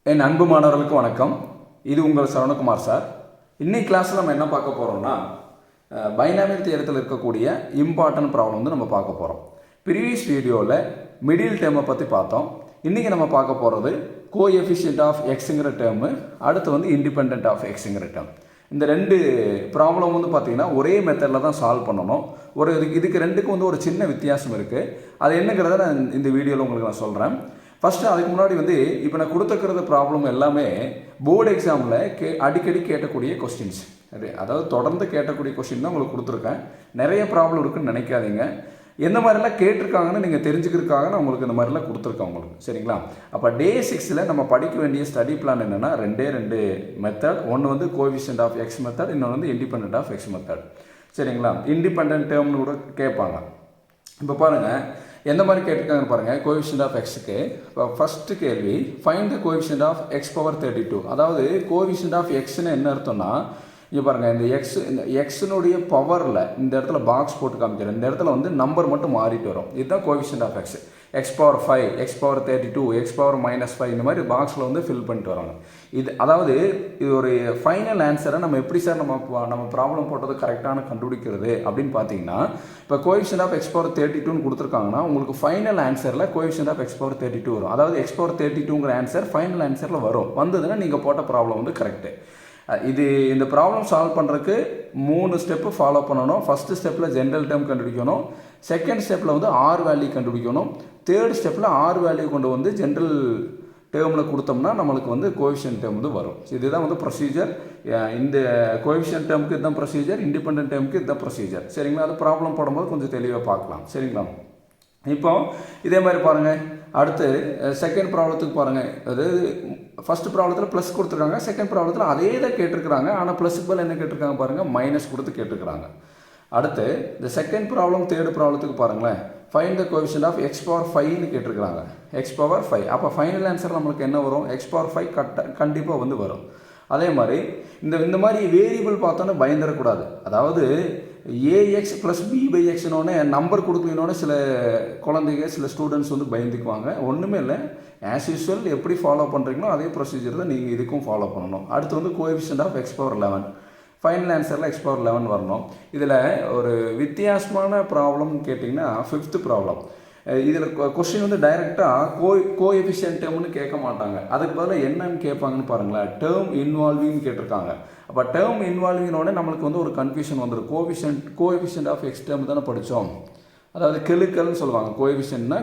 என் அன்பு மாணவர்களுக்கு வணக்கம். இது உங்கள் சரவணகுமார் சார். இன்னைக்கு கிளாஸில் நம்ம என்ன பார்க்க போகிறோம்னா, பைனாமியல் தியரத்தில் இருக்கக்கூடிய இம்பார்ட்டன்ட் ப்ராப்ளம் வந்து நம்ம பார்க்க போகிறோம். ப்ரீவியஸ் வீடியோவில் மிடில் டேர்மை பற்றி பார்த்தோம். இன்றைக்கி நம்ம பார்க்க போகிறது கோஎஃபிஷியன்ட் ஆஃப் எக்ஸுங்கிற டேர்மு, அடுத்து வந்து இண்டிபெண்ட் ஆஃப் எக்ஸுங்கிற டேர்ம். இந்த ரெண்டு ப்ராப்ளம் வந்து பார்த்திங்கன்னா ஒரே மெத்தடில் தான் சால்வ் பண்ணணும். இதுக்கு ரெண்டுக்கும் வந்து ஒரு சின்ன வித்தியாசம் இருக்குது. அது என்னங்கிறத நான் இந்த வீடியோவில் உங்களுக்கு நான் சொல்கிறேன். ஃபஸ்ட்டு அதுக்கு முன்னாடி வந்து இப்போ நான் கொடுத்துருக்கிறது ப்ராப்ளம் எல்லாமே போர்டு எக்ஸாமில் அடிக்கடி கேட்கக்கூடிய கொஸ்டின்ஸ். அதாவது தொடர்ந்து கேட்கக்கூடிய கொஸ்டின் தான் உங்களுக்கு கொடுத்துருக்கேன். நிறைய ப்ராப்ளம் இருக்குன்னு நினைக்காதீங்க. எந்த மாதிரிலாம் கேட்டிருக்காங்கன்னு நீங்கள் தெரிஞ்சுக்கிறதுக்காக நான் உங்களுக்கு இந்த மாதிரிலாம் கொடுத்துருக்கேன் உங்களுக்கு. சரிங்களா? அப்போ டே 6ல் நம்ம படிக்க வேண்டிய ஸ்டடி பிளான் என்னென்னா ரெண்டு மெத்தட். ஒன்று வந்து கோஎஃபிஷியன்ட் ஆஃப் எக்ஸ் மெத்தட், இன்னொன்று வந்து இண்டிபெண்ட் ஆஃப் எக்ஸ் மெத்தட். சரிங்களா? இண்டிபெண்ட் டேர்ம்னு கூட கேட்பாங்க. இப்போ பாருங்கள் எந்த மாதிரி கேட்டிருக்காங்கன்னு பாருங்கள். கோஎஃபிஷியன்ட் ஆஃப் எக்ஸுக்கு இப்போ ஃபஸ்ட்டு கேள்வி, find the coefficient of X power 32. அதாவது கோஎஃபிஷியன்ட் ஆஃப் எக்ஸ்ன்னு என்ன அர்த்தம்னா, இங்கே பாருங்கள் இந்த எக்ஸினுடைய பவரில் இந்த இடத்துல பாக்ஸ் போட்டு காமிக்கிறேன். இந்த இடத்துல வந்து நம்பர் மட்டும் மாறிட்டு வரும். இதுதான் coefficient of x. X power 5, x power 32, x power -5 இந்த மாதிரி பாக்ஸில் வந்து ஃபில் பண்ணிட்டு வராங்க. அதாவது இது ஒரு ஃபைனல் ஆன்சரை நம்ம எப்படி சார் நம்ம ப்ராப்ளம் போட்டது கரெக்டான கண்டுபிடிக்கிறது அப்படின்னு பார்த்தீங்கன்னா, இப்போ கோஎஃபிஷியன்ட் ஆஃப் எக்ஸ் பவர் 32ன்னு கொடுத்துருக்காங்கன்னா உங்களுக்கு ஃபைனல் ஆன்சரில் கோஎஃபிஷியன்ட் ஆஃப் எக்ஸ் பவர் 32 வரும். அதாவது எக்ஸ் பவர் 32ங்கிற ஆன்சர் ஃபைனல் ஆன்சரில் வரும். வந்ததுன்னா நீங்கள் போட்ட ப்ராப்ளம் வந்து கரெக்டு. இந்த ப்ராப்ளம் சால்வ் பண்ணுறதுக்கு 3 ஸ்டெப்பு ஃபாலோ பண்ணணும். ஃபஸ்ட்டு ஸ்டெப்பில் ஜென்ரல் டேர்ம் கண்டுபிடிக்கணும். செகண்ட் ஸ்டெப்பில் வந்து ஆர் வேல்யூ கண்டுபிடிக்கணும். தேர்ட் ஸ்டெப்பில் ஆர் வேல்யூ கொண்டு வந்து ஜென்ரல் டேர்மில் கொடுத்தோம்னா நம்மளுக்கு வந்து கோஎஃபிஷியன்ட் டேர்ம் வந்து வரும். இதுதான் வந்து ப்ரொசீஜர். இந்த கோஎஃபிஷியன்ட் டேர்முக்கு இதுதான் ப்ரொசீஜர், இண்டிபெண்டன்ட் டேர்முக்கு இதுதான் ப்ரொசீஜர். சரிங்களா? அது ப்ராப்ளம் போடும்போது கொஞ்சம் தெளிவாக பார்க்கலாம். சரிங்களா? இப்போ இதே மாதிரி பாருங்கள். அடுத்து செகண்ட் ப்ராப்ளத்துக்கு பாருங்கள். அதாவது ஃபஸ்ட்டு ப்ராப்ளத்தில் ப்ளஸ் கொடுத்துருக்காங்க, செகண்ட் ப்ராப்ளத்தில் அதே தான் கேட்டிருக்கிறாங்க. ஆனால் ப்ளஸுக்கு பதில் என்ன கேட்டிருக்காங்க பாருங்கள், மைனஸ் கொடுத்து கேட்டிருக்கிறாங்க. அடுத்து இந்த செகண்ட் ப்ராப்ளம் தேர்ட் ப்ராப்ளத்துக்கு பாருங்களேன், find the coefficient of X power 5ன்னு கேட்டிருக்கிறாங்க. X power 5. அப்போ ஃபைனல் ஆன்சர் நம்மளுக்கு என்ன வரும்? எக்ஸ் பவர் 5 கண்டிப்பாக வந்து வரும். அதே மாதிரி இந்த மாதிரி வேரியபிள் பார்த்தோன்னே பயந்துடக்கூடாது. அதாவது ஏஎக்ஸ் ப்ளஸ் பி/எக்ஸ்னோடனே நம்பர் கொடுக்கலினோட சில குழந்தைங்க சில ஸ்டூடெண்ட்ஸ் வந்து பயந்துக்குவாங்க. ஒன்றுமே இல்லை, ஆஸ் யூஸ்வல் எப்படி ஃபாலோ பண்ணுறீங்களோ அதே ப்ரொசீஜர் தான் நீங்கள் இதுக்கும் ஃபாலோ பண்ணணும். அடுத்து வந்து coefficient of X power 11. Final ஆன்சரில் எக்ஸ் பவர் 11 வரணும். இதில் ஒரு வித்தியாசமான ப்ராப்ளம்னு கேட்டிங்கன்னா 5th ப்ராப்ளம். இதில் கொஸ்டின் வந்து டைரெக்டாக கோஎஃபிஷியன்ட் டேர்ம்னு கேட்க மாட்டாங்க. அதுக்கு பதிலாக என்னன்னு கேட்பாங்கன்னு பாருங்களேன், டேர்ம் இன்வால்விங்னு கேட்டிருக்காங்க. அப்போ டேர்ம் இன்வால்விங்கோட நம்மளுக்கு வந்து ஒரு கன்ஃபியூஷன் வந்துடும். கோஎஃபிஷியன்ட் ஆஃப் எக்ஸ் டேர்ம் தானே படித்தோம். அதாவது கெழுக்கல்னு சொல்லுவாங்க. கோஎஃபிஷியன்ட்னா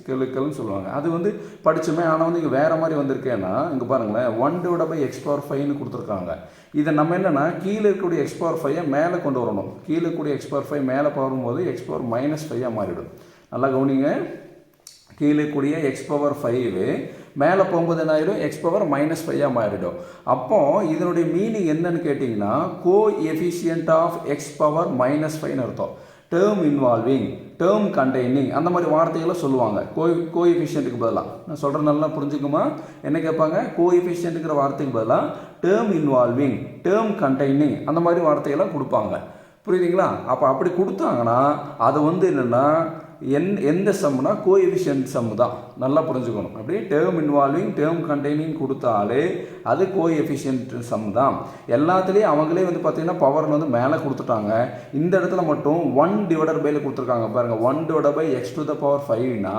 கெழுக்கல்னு சொல்லுவாங்க. அது வந்து படித்தோமே. ஆனால் வந்து இங்கே வேறு மாதிரி வந்திருக்கேன்னா இங்கே பாருங்களேன், 1/x பவர் 5ன்னு கொடுத்துருக்காங்க. இதை நம்ம என்னென்னா கீழே இருக்கக்கூடிய எக்ஸ் பவர் 5 மேலே கொண்டு வரணும். கீழே இருக்கக்கூடிய எக்ஸ் பவர் 5 மேலே போகும்போது எக்ஸ் பவர் -5 மாறிடும். நல்லா கவனிங்க. கீழே கூடிய எக்ஸ் பவர் 5 மேலே போகும்போது என்ன ஆகிடும்? எக்ஸ் பவர் -5 மாறிடும். அப்போது இதனுடைய மீனிங் என்னன்னு கேட்டிங்கன்னா, கோஎஃபிஷியன்ட் ஆஃப் எக்ஸ் பவர் -5ன்னு அர்த்தம். டேர்ம் இன்வால்விங், டேர்ம் கண்டெய்னிங் அந்த மாதிரி வார்த்தைகளை சொல்லுவாங்க கோஎஃபிஷியன்ட்டுக்கு பதிலாக. நான் சொல்கிற நல்லா புரிஞ்சுக்குமா? என்ன கேட்பாங்க? கோஎஃபிஷியன்ட்டுங்கிற வார்த்தைக்கு பதிலாக டேர்ம் இன்வால்விங், டேர்ம் கண்டெய்னிங் அந்த மாதிரி வார்த்தையெல்லாம் கொடுப்பாங்க. புரியுதுங்களா? அப்போ அப்படி கொடுத்தாங்கன்னா அது வந்து என்னென்னா எந்த சம்முனா கோஎஃபிஷியன்ட் சம்மு தான். நல்லா புரிஞ்சுக்கணும். அப்படியே டேர்ம் இன்வால்விங், டேர்ம் கண்டெய்னிங் கொடுத்தாலே அது கோஎஃபிஷியன்ட் சம் தான். எல்லாத்துலேயும் அவங்களே வந்து பார்த்திங்கன்னா பவர் வந்து மேலே கொடுத்துட்டாங்க. இந்த இடத்துல மட்டும் 1//ல கொடுத்துருக்காங்க பாருங்கள். 1/(x⁵5னா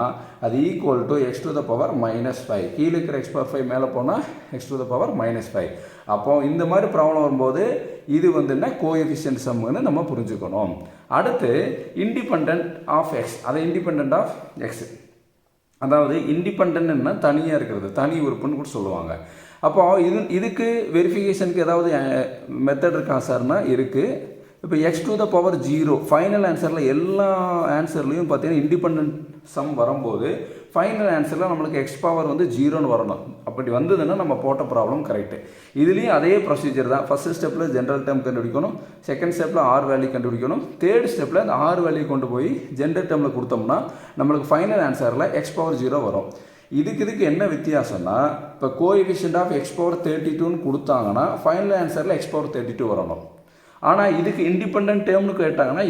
அது ஈக்குவல் டு x⁻⁻5. கீழே இருக்கிற x பவர் 5 மேலே போனால் x⁻⁻5. அப்போது இந்த மாதிரி ப்ராப்ளம் வரும்போது இது வந்து என்ன கோஎஃபிஷியன்ட் சம்முன்னு நம்ம புரிஞ்சுக்கணும். அடுத்து இண்டிபெண்ட் ஆஃப் எக்ஸ். அதை இண்டிபெண்ட் ஆஃப் எக்ஸ், அதாவது இண்டிபெண்ட்னா தனியாக இருக்கிறது, தனி உறுப்புன்னு கூட சொல்லுவாங்க. அப்போ இதுக்கு வெரிஃபிகேஷனுக்கு ஏதாவது மெத்தட் இருக்கா சார்னா இருக்குது. இப்போ x⁻0 ஃபைனல் ஆன்சரில் எல்லா ஆன்சர்லையும் பார்த்தீங்கன்னா இண்டிபெண்ட் சம் வரும்போது ஃபைனல் ஆன்சரில் நம்மளுக்கு எக்ஸ் பவர் வந்து 0ன்னு வரணும். அப்படி வந்ததுன்னா நம்ம போட்ட ப்ராப்ளம் கரெக்டு. இதுலேயும் அதே ப்ரொசீஜர் தான். ஃபஸ்ட்டு ஸ்டெப்பில் ஜென்ரல் டேர்ம் கண்டுபிடிக்கணும். செகண்ட் ஸ்டெப்பில் ஆர் வேல்யூ கண்டுபிடிக்கணும். தேர்ட் ஸ்டெப்பில் அந்த ஆர் வேல்யூ கொண்டு போய் ஜென்ரல் டேர்மில் கொடுத்தோம்னா நம்மளுக்கு ஃபைனல் ஆன்சரில் எக்ஸ் பவர் 0 வரும். இதுக்கு என்ன வித்தியாசம்னா, இப்போ கோஎஃபிஷியன்ட் ஆஃப் எக்ஸ் பவர் 32ன்னு கொடுத்தாங்கன்னா ஃபைனல் ஆன்சரில் எக்ஸ் பவர் 32 வரணும். ஆனால் இதுக்கு இண்டிபெண்ட் டேர்ம்னு கேட்டாங்கன்னா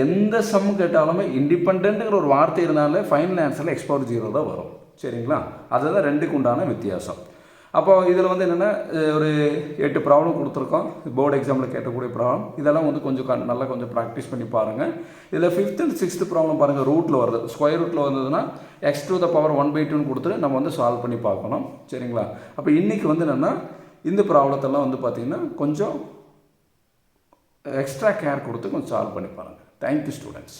எந்த சம் கேட்டாலுமே இண்டிபெண்ட்டுங்கிற ஒரு வார்த்தை இருந்தாலே ஃபைனல் ஆன்சரில் எக்ஸ் பவர் 0 தான் வரும். சரிங்களா? அதுதான் ரெண்டுக்கு உண்டான வித்தியாசம். அப்போ இதில் வந்து என்னென்னா ஒரு 8 ப்ராப்ளம் கொடுத்துருக்கோம், போர்டு எக்ஸாமில் கேட்கக்கூடிய ப்ராப்ளம். இதெல்லாம் வந்து கொஞ்சம் நல்லா கொஞ்சம் ப்ராக்டிஸ் பண்ணி பாருங்கள். இதில் 5th and 6th ப்ராப்ளம் பாருங்கள், ரூட்டில் வருது. ஸ்கொயர் ரூட்டில் வந்ததுன்னா x⁴ கொடுத்துட்டு நம்ம வந்து சால்வ் பண்ணி பார்க்கணும். சரிங்களா? அப்போ இன்றைக்கி வந்து என்னென்னா இந்த ப்ராப்ளத்தெல்லாம் வந்து பார்த்திங்கன்னா கொஞ்சம் எக்ஸ்ட்ரா கேர் கொடுத்து கொஞ்சம் சால்வ் பண்ணி பாருங்கள். Thank you students.